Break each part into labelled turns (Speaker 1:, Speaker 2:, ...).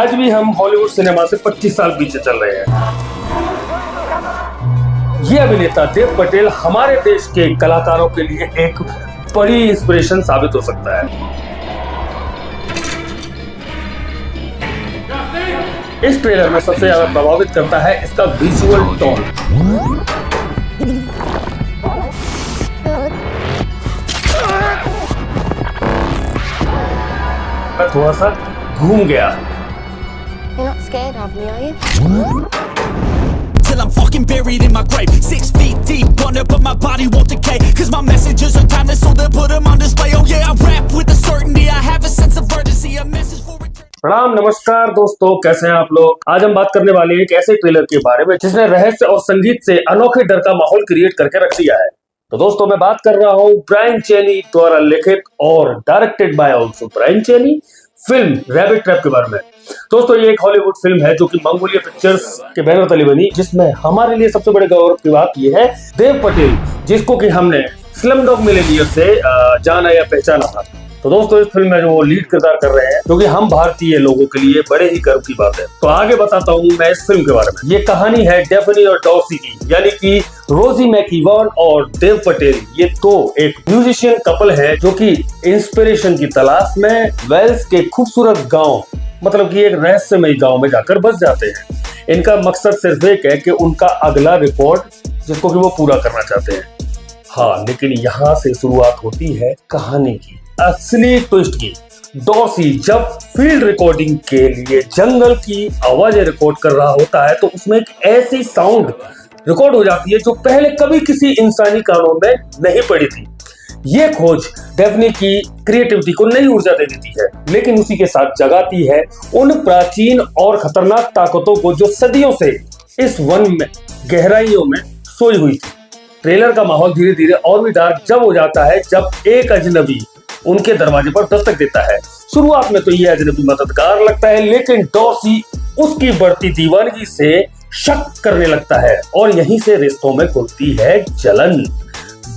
Speaker 1: आज भी हम हॉलीवुड सिनेमा से 25 साल पीछे चल रहे हैं। ये अभिनेता देव पटेल हमारे देश के कलाकारों के लिए एक बड़ी इंस्पिरेशन साबित हो सकता है। इस ट्रेलर में सबसे ज्यादा प्रभावित करता है इसका विजुअल टोन। मैं थोड़ा सा घूम गया।
Speaker 2: You're not scared of me, are you?
Speaker 3: Till I'm fucking buried in my grave 6 feet deep under but my body won't decay Cause my messages are timeless so they'll put them on display Oh yeah, I rap with a certainty I have a sense of urgency A message for
Speaker 1: प्रणाम, नमस्कार दोस्तों, कैसे हैं आप लोग। आज हम बात करने वाले हैं एक ऐसे ट्रेलर के बारे में जिसने रहस्य और संगीत से अनोखे डर का माहौल क्रिएट करके रख दिया है। तो दोस्तों मैं बात कर रहा हूँ ब्रायन चेनी द्वारा लिखित और directed by also Brian Cheney film Rabbit Trap के बारे में। दोस्तों ये एक हॉलीवुड फिल्म है जो कि मंगोलिया पिक्चर्स के बैनर तले बनी, जिसमें हमारे लिए सबसे बड़े गौरव की बात यह है देव पटेल, जिसको कि हमने स्लमडॉग मिलियनेयर से जाना या पहचाना था। तो दोस्तों इस फिल्म में जो वो लीड किरदार कर रहे हैं, क्योंकि हम भारतीय लोगों के लिए बड़े ही गर्व की बात है। तो आगे बताता हूँ मैं इस फिल्म के बारे में। ये कहानी है डेफनी और डॉर्सी की, यानी कि रोजी मैकीवॉन और देव पटेल। ये तो एक म्यूजिशियन कपल है जो कि इंस्पिरेशन की तलाश में वेल्स के खूबसूरत गांव, मतलब कि एक रहस्यमय गांव में जाकर बस जाते हैं। इनका मकसद सिर्फ एक है कि उनका अगला रिकॉर्ड जिसको कि वो पूरा करना चाहते हैं। हाँ, लेकिन यहाँ से शुरुआत होती है कहानी की असली ट्विस्ट की। डॉर्सी जब फील्ड रिकॉर्डिंग के लिए जंगल की आवाजें रिकॉर्ड कर रहा होता है तो उसमें एक ऐसी साउंड रिकॉर्ड हो जाती है जो पहले कभी किसी इंसानी कानों में नहीं पड़ी थी। ये खोज डेफनी की क्रिएटिविटी को नई ऊर्जा दे देती है, लेकिन उसी के साथ जगाती है उन प्राचीन और खतरनाक ताकतों को जो सदियों से इस वन में गहराइयों में सोई हुई थी। ट्रेलर का माहौल धीरे धीरे और भी डार्क जब हो जाता है जब एक अजनबी उनके दरवाजे पर दस्तक देता है। शुरुआत में तो ये अजनबी मददगार लगता है, लेकिन डॉर्सी उसकी बढ़ती दीवानगी से शक करने लगता है और यहीं से रिश्तों में घुलती है जलन,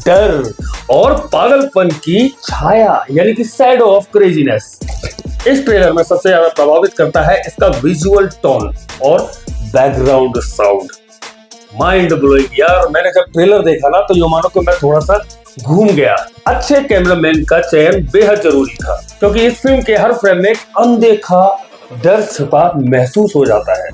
Speaker 1: डर और पागलपन की छाया, यानी कि शैडो ऑफ क्रेजीनेस। इस ट्रेलर में सबसे ज्यादा प्रभावित करता है इसका विजुअल टोन और बैकग्राउंड साउंड। माइंड ब्लोइंग यार, मैंने जब ट्रेलर देखा ना तो यो मानो कि मैं थोड़ा सा घूम गया। अच्छे कैमरामैन का चयन बेहद जरूरी था, क्योंकि इस फिल्म के हर फ्रेम में अनदेखा डर छिपा महसूस हो जाता है।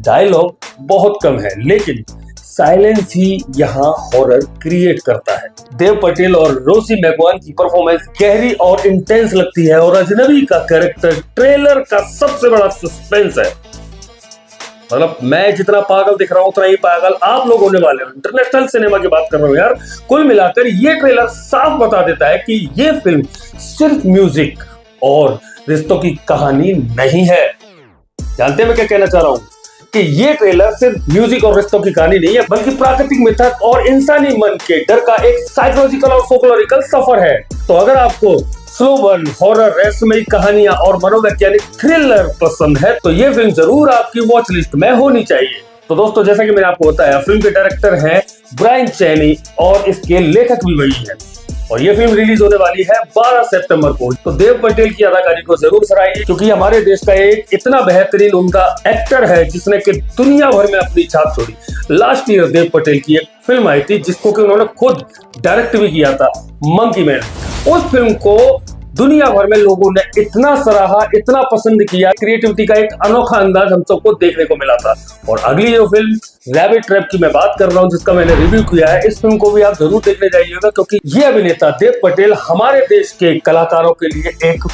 Speaker 1: डायलॉग बहुत कम है, लेकिन साइलेंस ही यहाँ हॉरर क्रिएट करता है। देव पटेल और रोजी मैकवान की परफॉर्मेंस गहरी और इंटेंस लगती है और अजनबी का कैरेक्टर ट्रेलर का सबसे बड़ा सस्पेंस है। मतलब मैं जितना पागल दिख रहा हूं उतना ही पागल आप लोग होने वाले हो। इंटरनेशनल सिनेमा की बात कर रहा हूं यार। कुल मिलाकर ये ट्रेलर साफ बता देता है कि ये फिल्म सिर्फ म्यूजिक और रिश्तों की कहानी नहीं है। जानते हैं मैं क्या कहना चाह रहा हूं? कि ये ट्रेलर सिर्फ म्यूजिक और रिश्तों की कहानी नहीं है, बल्कि प्राकृतिक मिथक और इंसानी मन के डर का एक साइकोलॉजिकल और फोकलोरिकल सफर है। तो अगर आपको स्लो बर्न, हॉरर, रहस्यमयी कहानियां और मनोवैज्ञानिक थ्रिलर पसंद है तो ये फिल्म जरूर आपकी वॉच लिस्ट में होनी चाहिए। तो दोस्तों जैसा कि मैंने आपको बताया, फिल्म के डायरेक्टर हैं ब्रायन चेनी और इसके लेखक भी वही हैं। और ये फिल्म रिलीज होने वाली है 12 सितंबर को। तो देव पटेल की अदाकारी को जरूर सराहिए, क्योंकि हमारे देश का एक इतना बेहतरीन उम्दा एक्टर है जिसने कि दुनिया भर में अपनी छाप छोड़ी। लास्ट ईयर देव पटेल की एक फिल्म आई थी जिसको कि उन्होंने खुद डायरेक्ट भी किया था, मंकी मैन। उस फिल्म को दुनिया भर में लोगों ने इतना सराहा, इतना पसंद किया, क्रिएटिविटी का एक अनोखा अंदाज हम सबको देखने को मिला था। और अगली जो फिल्म रैबिट ट्रैप की मैं बात कर रहा हूँ, जिसका मैंने रिव्यू किया है, इस फिल्म को भी आप जरूर देखने जाइएगा, क्योंकि ये अभिनेता देव पटेल हमारे देश के कलाकारों के लिए एक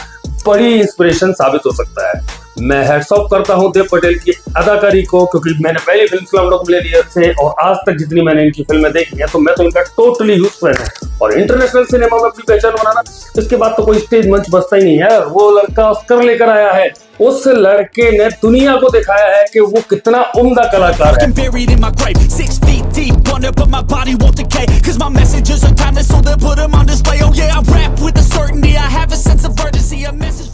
Speaker 1: बड़ी इंस्पिरेशन साबित हो सकता है। मैं हैट्स ऑफ करता हूं देव पटेल की अदाकारी को, क्योंकि मैंने पहली फिल्म स्लमडॉग मिलियनेयर से और आज तक जितनी मैंने इनकी फिल्में देखी हैं तो मैं तो इनका टोटली ह्यूज फैन हूं। और इंटरनेशनल सिनेमा में अपनी पहचान बनाना, इसके बाद तो कोई स्टेज मंच बचता ही नहीं है। वो लड़का ऑस्कर लेकर आया है, उस लड़के ने दुनिया को दिखाया है कि वो कितना उम्दा कलाकार है।
Speaker 3: buried in my grave 6 feet deep under but my body won't decay Cause my messages are timeless so they'll put them on display Oh yeah, I rap with a certainty I have a sense of urgency A message